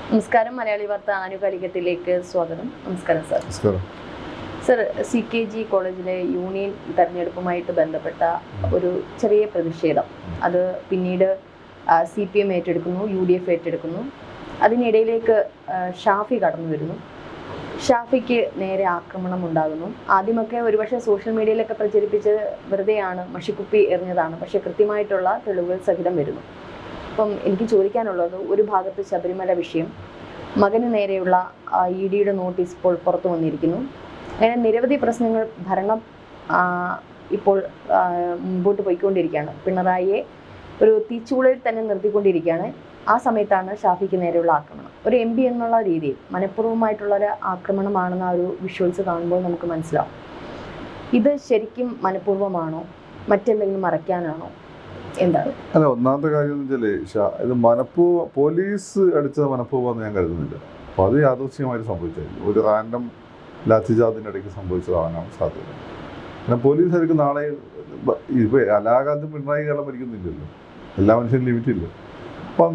നമസ്കാരം. മലയാളി വാർത്ത ആനുകാലികത്തിലേക്ക് സ്വാഗതം. നമസ്കാരം സർ. സർ, CKG കോളേജിലെ യൂണിയൻ തെരഞ്ഞെടുപ്പുമായിട്ട് ബന്ധപ്പെട്ട ഒരു ചെറിയ പ്രതിഷേധം, അത് പിന്നീട് CPM ഏറ്റെടുക്കുന്നു, UDF ഏറ്റെടുക്കുന്നു. അതിനിടയിലേക്ക് ഷാഫി കടന്നു വരുന്നു. ഷാഫിക്ക് നേരെ ആക്രമണം ഉണ്ടാകുന്നു. ആദ്യമൊക്കെ ഒരുപക്ഷെ സോഷ്യൽ മീഡിയയിലൊക്കെ പ്രചരിപ്പിച്ച് വെറുതെയാണ്, മഷിക്കുപ്പി എറിഞ്ഞതാണ്. പക്ഷേ കൃത്യമായിട്ടുള്ള തെളിവുകൾ സഹിതം വരുന്നു. അപ്പം എനിക്ക് ചോദിക്കാനുള്ളത്, ഒരു ഭാഗത്ത് ശബരിമല വിഷയം, മകന് നേരെയുള്ള EDയുടെ നോട്ടീസ് ഇപ്പോൾ പുറത്തു വന്നിരിക്കുന്നു. അങ്ങനെ നിരവധി പ്രശ്നങ്ങൾ ഭരണം ഇപ്പോൾ മുമ്പോട്ട് പോയിക്കൊണ്ടിരിക്കുകയാണ്. പിണറായിയെ ഒരു തീച്ചൂളയിൽ തന്നെ നിർത്തിക്കൊണ്ടിരിക്കുകയാണ്. ആ സമയത്താണ് ഷാഫിക്ക് നേരെയുള്ള ആക്രമണം. ഒരു MP എന്നുള്ള രീതിയിൽ മനഃപൂർവ്വമായിട്ടുള്ളൊരു ആക്രമണമാണെന്ന ഒരു വിഷ്വൽസ് കാണുമ്പോൾ നമുക്ക് മനസ്സിലാവും. ഇത് ശരിക്കും മനഃപൂർവ്വമാണോ, മറ്റെന്തെങ്കിലും മറയ്ക്കാനാണോ, എന്താണ്? അല്ല, ഒന്നാമത്തെ കാര്യം എന്ന് വെച്ചാൽ ഇത് പോലീസ് അടിച്ചത് മനഃപൂർവ്വം ഞാൻ കരുതുന്നില്ല. അപ്പോൾ അത് യാദൃശ്ചികമായിട്ട് സംഭവിച്ചായിരുന്നു. ഒരു റാൻഡം ലാത്തിജാദിൻ്റെ ഇടയ്ക്ക് സംഭവിച്ചതാകാനാണ് സാധ്യത. പിന്നെ പോലീസുകാർക്ക് നാളെ ഇപ്പോൾ കലാകാലത്തും പിണറായി കേരളം ഭരിക്കുന്നില്ലല്ലോ, എല്ലാ മനുഷ്യനും ലിമിറ്റില്ല. അപ്പം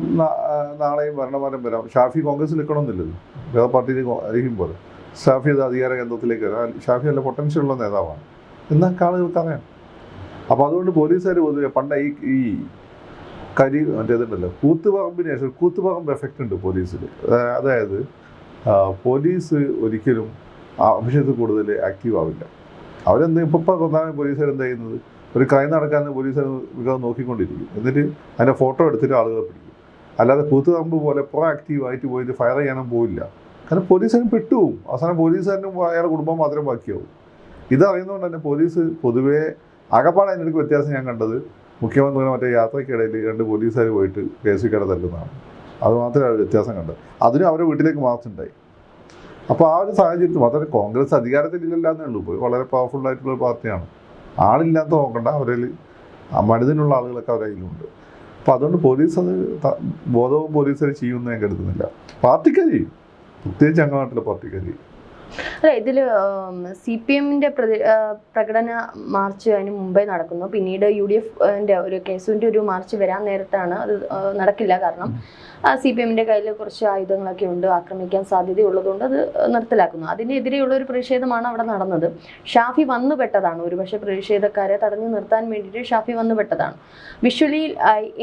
നാളെയും ഭരണമാറ്റം വരാം. ഷാഫി കോൺഗ്രസ് നിൽക്കണമെന്നില്ലല്ലോ, വേറെ പാർട്ടിയിൽ ആയിരിക്കും പോലെ ഷാഫി അത് അധികാര കേന്ദ്രത്തിലേക്ക് വരാം. ഷാഫി നല്ല പൊട്ടൻഷ്യൽ ഉള്ള നേതാവാണ് എന്നൊക്കെ ആളുകൾക്ക് അറിയാം. അപ്പോൾ അതുകൊണ്ട് പോലീസുകാർ പൊതുവെ പണ്ട് ഈ മറ്റേതുണ്ടല്ലോ, കൂത്തുപറമ്പിന് ശേഷം കൂത്തുപറമ്പ് എഫക്റ്റ് ഉണ്ട് പോലീസിൽ. അതായത് പോലീസ് ഒരിക്കലും ആവശ്യത്തിൽ കൂടുതൽ ആക്റ്റീവ് ആവില്ല. ഇപ്പോൾ പ്രധാന പോലീസുകാർ എന്താ ചെയ്യുന്നത്, ഒരു ക്രൈം നടക്കാൻ പോലീസുകാർ മികവ് നോക്കിക്കൊണ്ടിരിക്കും, എന്നിട്ട് അതിൻ്റെ ഫോട്ടോ എടുത്തിട്ട് ആളുകളെ പിടിക്കും. അല്ലാതെ കൂത്തുപറമ്പ് പോലെ ആക്റ്റീവായിട്ട് പോയിട്ട് ഫയർ ചെയ്യാനും പോവില്ല. കാരണം പോലീസുകാരും പെട്ടുപോകും. അവസാനം പോലീസുകാരനും അയാളുടെ കുടുംബം മാത്രമേ ബാക്കിയാവും. ഇതറിയുന്നതുകൊണ്ട് തന്നെ പോലീസ് പൊതുവേ ആകപ്പാടെ അതിൻ്റെ വ്യത്യാസം ഞാൻ കണ്ടത്, മുഖ്യമന്ത്രിയുടെ മറ്റേ യാത്രയ്ക്കിടയിൽ 2 പോലീസുകാർ പോയിട്ട് KSUക്കാരെ തല്ലുന്നതാണ്. അത് മാത്രമേ വ്യത്യാസം കണ്ടത്. അതിനും അവരുടെ വീട്ടിലേക്ക് മാർച്ചുണ്ടായി. അപ്പോൾ ആ ഒരു സാഹചര്യത്തിൽ മാത്രമേ കോൺഗ്രസ് അധികാരത്തിലില്ല എന്നേ ഉള്ളൂ. ഇപ്പോൾ വളരെ പവർഫുൾ ആയിട്ടുള്ള പാർട്ടിയാണ്. ആളില്ലാത്ത നോക്കണ്ട, അവരിൽ മരുന്നിനുള്ള ആളുകളൊക്കെ അവരുടെ കയ്യിലുണ്ട്. അപ്പോൾ അതുകൊണ്ട് പോലീസ് അത് ബോധവും പോലീസുകാർ ചെയ്യുമെന്ന് ഞാൻ കരുതുന്നില്ല. പാർട്ടിക്കാർ ചെയ്യും, പ്രത്യേകിച്ച് ഞങ്ങളുടെ നാട്ടിലെ പാർട്ടിക്കാർ ചെയ്യും. അല്ല, ഇതിൽ CPMന്റെ പ്രകടന മാർച്ച് അതിന് മുമ്പേ നടക്കുന്നു. പിന്നീട് UDFന്റെ ഒരു കേസുവിൻ്റെ ഒരു മാർച്ച് വരാൻ നേരത്താണ് അത് നടക്കില്ല. കാരണം CPMന്റെ കയ്യിൽ കുറച്ച് ആയുധങ്ങളൊക്കെ ഉണ്ട്, ആക്രമിക്കാൻ സാധ്യതയുള്ളതുകൊണ്ട് അത് നിർത്തലാക്കുന്നു. അതിനെതിരെയുള്ള ഒരു പ്രതിഷേധമാണ് അവിടെ നടന്നത്. ഷാഫി വന്നുപെട്ടതാണ്, ഒരുപക്ഷെ പ്രതിഷേധക്കാരെ തടഞ്ഞു നിർത്താൻ വേണ്ടിയിട്ട് ഷാഫി വന്നുപെട്ടതാണ്. വിഷ്വലി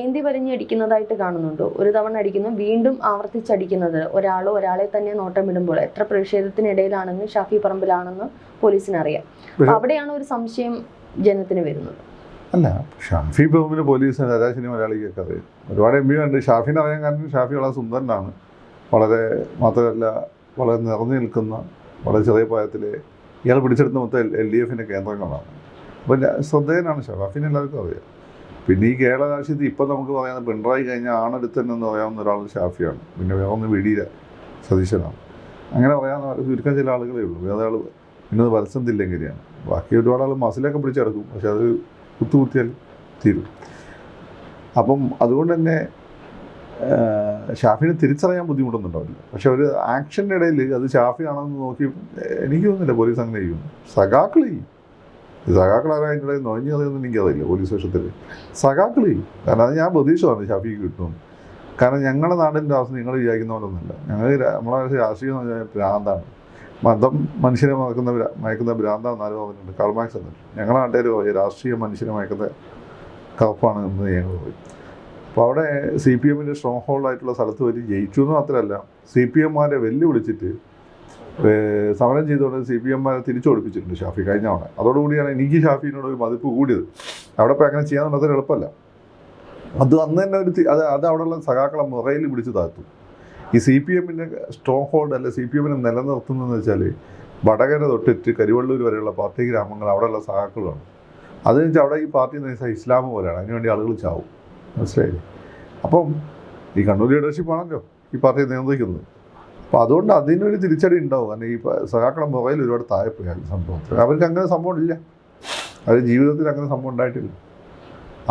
ഏന്തി വലിഞ്ഞടിക്കുന്നതായിട്ട് കാണുന്നുണ്ട്. ഒരു തവണ അടിക്കുന്നു, വീണ്ടും ആവർത്തിച്ചടിക്കുന്നത്. ഒരാളെ തന്നെ നോട്ടമിടുമ്പോൾ എത്ര പ്രതിഷേധത്തിനിടയിലാണെന്ന് ഷാഫി പറമ്പിലാണെന്ന് പോലീസിനറിയാം. അവിടെയാണ് ഒരു സംശയം ജനത്തിന് വരുന്നത്. അല്ല, ഷാഫി പറമ്പിൽ പോലീസ് ശരാശരി മലയാളിക്കൊക്കെ അറിയാം. ഒരുപാട് MP ഉണ്ട്. ഷാഫിനെ അറിയാൻ കാരണം ഷാഫി വളരെ സുന്ദരനാണ്. മാത്രമല്ല വളരെ നിറഞ്ഞു നിൽക്കുന്ന, വളരെ ചെറിയ പ്രായത്തിൽ ഇയാൾ പിടിച്ചെടുത്ത മൊത്തം LDFന്റെ കേന്ദ്രങ്ങളാണ്. അപ്പോൾ ശ്രദ്ധേയനാണ് ഷാഫിനെ എല്ലാവർക്കും അറിയാം. പിന്നെ ഈ കേരള രാഷ്ട്രീയത്തിൽ ഇപ്പം നമുക്ക് പറയാവുന്ന പിണറായി കഴിഞ്ഞാൽ ആണെടുത്തെന്ന് പറയാവുന്ന ഒരാൾ ഷാഫിയാണ്. പിന്നെ വേറെ ഒന്ന് VD സതീശനാണ്. അങ്ങനെ പറയാവുന്ന ചുരുക്കം ചില ആളുകളേ ഉള്ളൂ. വേറെ ആൾ ഇന്നത് വത്സന്തില്ലെങ്കിലാണ്. ബാക്കി ഒരുപാട് ആൾ മസിലൊക്കെ പിടിച്ചെടുക്കും, പക്ഷെ അത് കുത്തിയാൽ തീരും. അപ്പം അതുകൊണ്ട് തന്നെ ഷാഫിനെ തിരിച്ചറിയാൻ ബുദ്ധിമുട്ടൊന്നുണ്ടാവില്ല. പക്ഷെ ഒരു ആക്ഷൻ്റെ ഇടയിൽ അത് ഷാഫി ആണെന്ന് നോക്കി എനിക്ക് തോന്നുന്നില്ല പോലീസ് അങ്ങനെ ചെയ്യുന്നു. സഖാക്കൾ ചെയ്യും. സഖാക്കളാരായിട്ട് ഇടയിൽ നൊഴിഞ്ഞു അറിയുമെന്ന് എനിക്കറിയില്ല. പോലീസ് വേഷത്തിൽ സഖാക്കൾ ചെയ്യും. കാരണം അത് ഞാൻ പ്രതീക്ഷമാണ് ഷാഫിക്ക് കിട്ടും. കാരണം ഞങ്ങളുടെ നാടിൻ്റെ അവസ്ഥ നിങ്ങൾ വിചാരിക്കുന്ന പോലെ ഒന്നുമില്ല. നമ്മളെ രാഷ്ട്രീയം എന്ന് പറഞ്ഞാൽ ഭ്രാന്താണ്. മതം മനുഷ്യനെ മയക്കുന്ന ഭ്രാന്താണെന്ന് ആരും പറഞ്ഞിട്ടുണ്ട്. കാൾ മാർക്സ് എന്നിട്ട് ഞങ്ങളുടെ നാട്ടുകാർ പറയും രാഷ്ട്രീയ മനുഷ്യനെ മയക്കുന്ന കറുപ്പാണ് എന്ന് ഞങ്ങൾ പറയും. അപ്പോൾ അവിടെ CPMന്റെ സ്ട്രോങ് ഹോൾഡായിട്ടുള്ള സ്ഥലത്ത് വരെ ജയിച്ചു എന്ന് മാത്രമല്ല, CPMമാരെ വെല്ലുവിളിച്ചിട്ട് സമരം ചെയ്തുകൊണ്ട് CPMമാരെ തിരിച്ചോടിപ്പിച്ചിട്ടുണ്ട് ഷാഫി കഴിഞ്ഞ തവണ. അതോടുകൂടിയാണ് എനിക്ക് ഷാഫിനോട് ഒരു മതിപ്പ് കൂടിയത്. അവിടെ ഇപ്പോൾ അങ്ങനെ ചെയ്യാൻ അത്ര എളുപ്പമല്ല. അത് അന്ന് തന്നെ അത് അവിടെയുള്ള സഖാക്കളെ മുറയിൽ പിടിച്ച് താഴ്ത്തും. ഈ CPMന്റെ സ്ട്രോങ് ഹോൾഡ് അല്ല CPMനെ നിലനിർത്തുന്നതെന്ന് വെച്ചാൽ വടകര തൊട്ടിട്ട് കരിവള്ളൂർ വരെയുള്ള പാർട്ടി ഗ്രാമങ്ങൾ അവിടെയുള്ള സഖാക്കളാണ്. അത് വെച്ചാൽ അവിടെ ഈ പാർട്ടി എന്ന് വെച്ചാൽ ഇസ്ലാം പോലെയാണ്. അതിനുവേണ്ടി ആളുകൾ ചാവും. മനസ്സിലായില്ലേ? അപ്പം ഈ കണ്ണൂർ ലീഡർഷിപ്പാണല്ലോ ഈ പാർട്ടിയെ നിയന്ത്രിക്കുന്നത്. അപ്പോൾ അതുകൊണ്ട് അതിനൊരു തിരിച്ചടി ഉണ്ടാവും. കാരണം ഈ സഖാക്കളെ മുറയിൽ ഒരുപാട് താഴെപ്പോയി സംഭവത്തിൽ. അവർക്ക് അങ്ങനെ സംഭവം ഇല്ല. അവർ ജീവിതത്തിൽ അങ്ങനെ സംഭവം ഉണ്ടായിട്ടില്ല.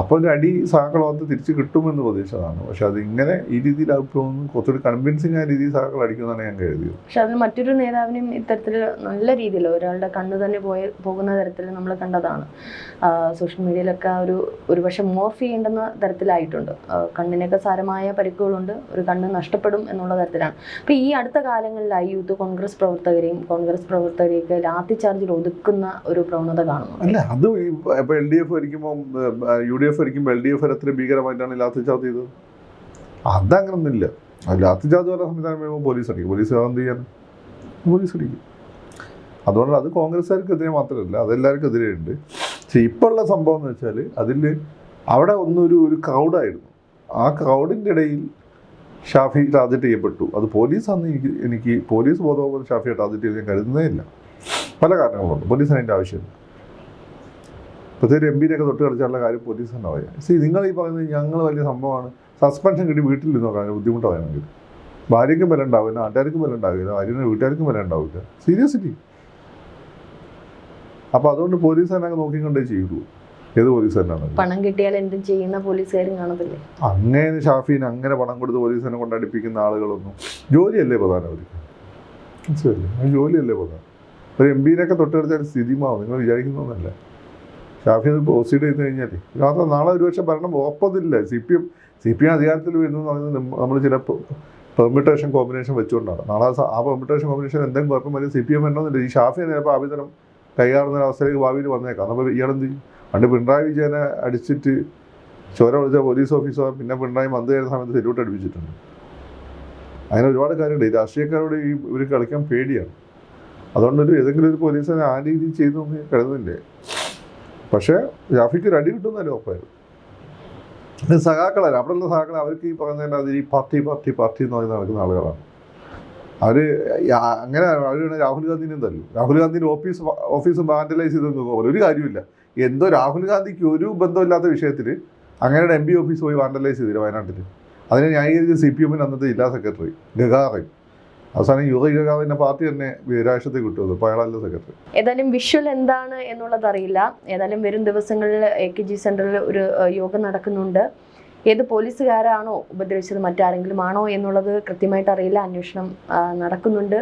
അപ്പോൾ ഒരു അടി സഹാക്കളകത്ത് തിരിച്ച് കിട്ടുമെന്ന് പ്രതീക്ഷിച്ചതാണ്. പക്ഷെ അതിങ്ങനെ ഈ രീതിയിലാകുമ്പോൾ കുറച്ചുകൂടി കൺവിൻസിങ് ആയ രീതിയിൽ സഹാക്കൾ അടിക്കുമെന്നാണ് ഞാൻ കരുതിയത്. പക്ഷെ അതിൽ മറ്റൊരു നേതാവിനും ഇത്തരത്തിൽ നല്ല രീതിയിൽ ഒരാളുടെ കണ്ണ് തന്നെ പോകുന്ന തരത്തിൽ നമ്മൾ കണ്ടതാണ്. സോഷ്യൽ മീഡിയയിലൊക്കെ ഒരുപക്ഷെ മോർഫ് ചെയ്യേണ്ടുന്ന തരത്തിലായിട്ടുണ്ട്. കണ്ണിനൊക്കെ സാരമായ പരിക്കുകളുണ്ട്, ഒരു കണ്ണ് നഷ്ടപ്പെടും എന്നുള്ള തരത്തിലാണ്. അപ്പോൾ ഈ അടുത്ത കാലങ്ങളിലായി യൂത്ത് കോൺഗ്രസ് പ്രവർത്തകരെയൊക്കെ ലാത്തി ചാർജിൽ ഒതുക്കുന്ന ഒരു പ്രവണത കാണുന്നു. അല്ല, അത് ഇപ്പോൾ LDF ഭരിക്കുമ്പോൾ UDF ഭരിക്കുമ്പോൾ LDF എത്ര ഭീകരമായിട്ടാണ് ലാത്തി ചാർജ് ചെയ്തത്? അതങ്ങനൊന്നുമില്ല. ലാത്തി ചാർജ് പോലെ സംവിധാനം വരുമ്പോൾ പോലീസ് അടിക്കും. പോലീസ് എന്ത് ചെയ്യാൻ? പോലീസ് അടിക്കും. അതുകൊണ്ട് അത് കോൺഗ്രസ്സുകാർക്കെതിരെ മാത്രമല്ല, അതെല്ലാവർക്കും എതിരെയുണ്ട്. പക്ഷെ ഇപ്പോൾ ഉള്ള സംഭവം എന്ന് വെച്ചാൽ അവിടെ ഒരു ക്രൗഡായിരുന്നു. ആ ക്രൗഡിൻ്റെ ഇടയിൽ ഷാഫി ടാർഗറ്റ് ചെയ്യപ്പെട്ടു. അത് പോലീസാണെന്ന് എനിക്ക് പോലീസ് ബോധവും ഷാഫിയെ ടാർഗറ്റ് ചെയ്ത് ഞാൻ കരുതുന്നേ ഇല്ല. പല കാരണങ്ങളുണ്ട്. പോലീസിന് അതിൻ്റെ ആവശ്യമില്ല. പ്രത്യേകിച്ച് MP-നെയൊക്കെ തൊട്ട് കളിച്ചാലുള്ള കാര്യം പോലീസ് തന്നെ പറയാം. നിങ്ങൾ ഈ പറയുന്നത് ഞങ്ങൾ വലിയ സംഭവമാണ്, സസ്പെൻഷൻ കിട്ടി വീട്ടിൽ നിന്ന് നോക്കാൻ ബുദ്ധിമുട്ടാണെങ്കിൽ ഭാര്യയ്ക്കും വില ഉണ്ടാവില്ല, നാട്ടുകാർക്കും വില ഉണ്ടാവില്ല, ഭാര്യയുടെ വീട്ടുകാർക്കും വില ഉണ്ടാവില്ല. സീരിയസ്ലി. അപ്പോൾ അതുകൊണ്ട് പോലീസ് തന്നെ നോക്കിക്കൊണ്ടേ ചെയ്തു. ഏത് പോലീസ് തന്നെയാണ് പണം കിട്ടിയാൽ എന്തും ചെയ്യുന്ന പോലീസുകാരും കാണത്തില്ലേ? അങ്ങനെ ഷാഫീന് അങ്ങനെ പണം കൊടുത്ത് പോലീസിനെ കൊണ്ടടിപ്പിക്കുന്ന ആളുകളൊന്നും ജോലിയല്ലേ പ്രധാനം അവർക്ക്? മനസ്സിലല്ലേ? ജോലിയല്ലേ പ്രധാനം. ഒരു MP-നെയൊക്കെ തൊട്ട് കളിച്ചാൽ സ്ഥിതിമാവും. നിങ്ങൾ വിചാരിക്കുന്നൊന്നല്ല. ഷാഫി പ്രൊസീഡ് ചെയ്ത് കഴിഞ്ഞാൽ മാത്രം നാളെ ഒരുപക്ഷെ ഭരണം ഉറപ്പതില്ല. CPM അധികാരത്തിൽ വരുന്നു എന്ന് പറയുന്നത് നമ്മൾ ചില പെർമിറ്റേഷൻ കോമ്പിനേഷൻ വെച്ചുകൊണ്ടാണ്. നാളെ ആ പെർമിറ്റേഷൻ കോമ്പിനേഷൻ എന്തെങ്കിലും കുഴപ്പം വരും CPM വരണമെന്നില്ല. ഈ ഷാഫി ചിലപ്പോൾ ആഭ്യന്തരം കൈകാറുന്ന അവസ്ഥയിലേക്ക് ഭാവിയിൽ വന്നേക്കാം. നമ്മൾ ഇയാളെന്ത് ചെയ്യും? പണ്ട് പിണറായി വിജയനെ അടിച്ചിട്ട് ചോര വിളിച്ച പോലീസ് ഓഫീസർ പിന്നെ പിണറായി മന്ത്രി ചെയ്യുന്ന സമയത്ത് തെരുവിട്ട് അടുപ്പിച്ചിട്ടുണ്ട്. അങ്ങനെ ഒരുപാട് കാര്യമുണ്ട്. ഈ രാഷ്ട്രീയക്കാരോട് ഇവർ കളിക്കാൻ പേടിയാണ്. അതുകൊണ്ട് ഏതെങ്കിലും ഒരു പോലീസിനെ ആ രീതിയിൽ ചെയ്തു എന്ന് കരുതുന്നില്ലേ. പക്ഷേ ഷാഫിക്ക് ഒരു അടി കിട്ടുന്നതിന് ഉറപ്പായിരുന്നു. സഖാക്കളല്ല, അവിടെയുള്ള സഖാക്കൾ അവർക്ക് ഈ പറയുന്നതിൻ്റെ അതിൽ ഈ പാർട്ടി എന്ന് പറഞ്ഞ് നടക്കുന്ന ആളുകളാണ്. അങ്ങനെ അവർ രാഹുൽ ഗാന്ധിനെയും തല്ലു. രാഹുൽ ഗാന്ധിൻ്റെ ഓഫീസ് വാൻഡലൈസ് ചെയ്തെന്ന് പോലെ ഒരു കാര്യമില്ല. എന്തോ രാഹുൽ ഗാന്ധിക്ക് ഒരു ബന്ധമില്ലാത്ത വിഷയത്തിൽ അങ്ങനെ MP ഓഫീസ് പോയി വാൻഡലൈസ് ചെയ്തില്ല വയനാട്ടിൽ. അതിനെ ന്യായീകരിച്ച് CPM-ന് അന്നത്തെ ജില്ലാ സെക്രട്ടറി ഗഗാറിൻ. അവസാനം ഗഗാറിൻ്റെ പാർട്ടി തന്നെ രാഷ്ട്രത്തിൽ കിട്ടുന്നത്. അപ്പോൾ അയാളല്ല സെക്രട്ടറി. ഏതായാലും വിഷ്വൽ എന്താണ് എന്നുള്ളത് അറിയില്ല. ഏതായാലും വരും ദിവസങ്ങളിൽ AKG സെന്ററിൽ ഒരു യോഗം നടക്കുന്നുണ്ട്. ഏത് പോലീസുകാരാണോ ഉപദ്രവിച്ചത്, മറ്റാരെങ്കിലും ആണോ എന്നുള്ളത് കൃത്യമായിട്ട് അറിയില്ല. അന്വേഷണം നടക്കുന്നുണ്ട്.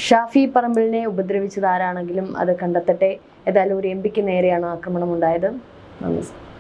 ഷാഫി പറമ്പിലിനെ ഉപദ്രവിച്ചത് ആരാണെങ്കിലും അത് കണ്ടെത്തട്ടെ. ഏതായാലും ഒരു MP-ക്ക് നേരെയാണ് ആക്രമണം ഉണ്ടായത്. നന്ദി.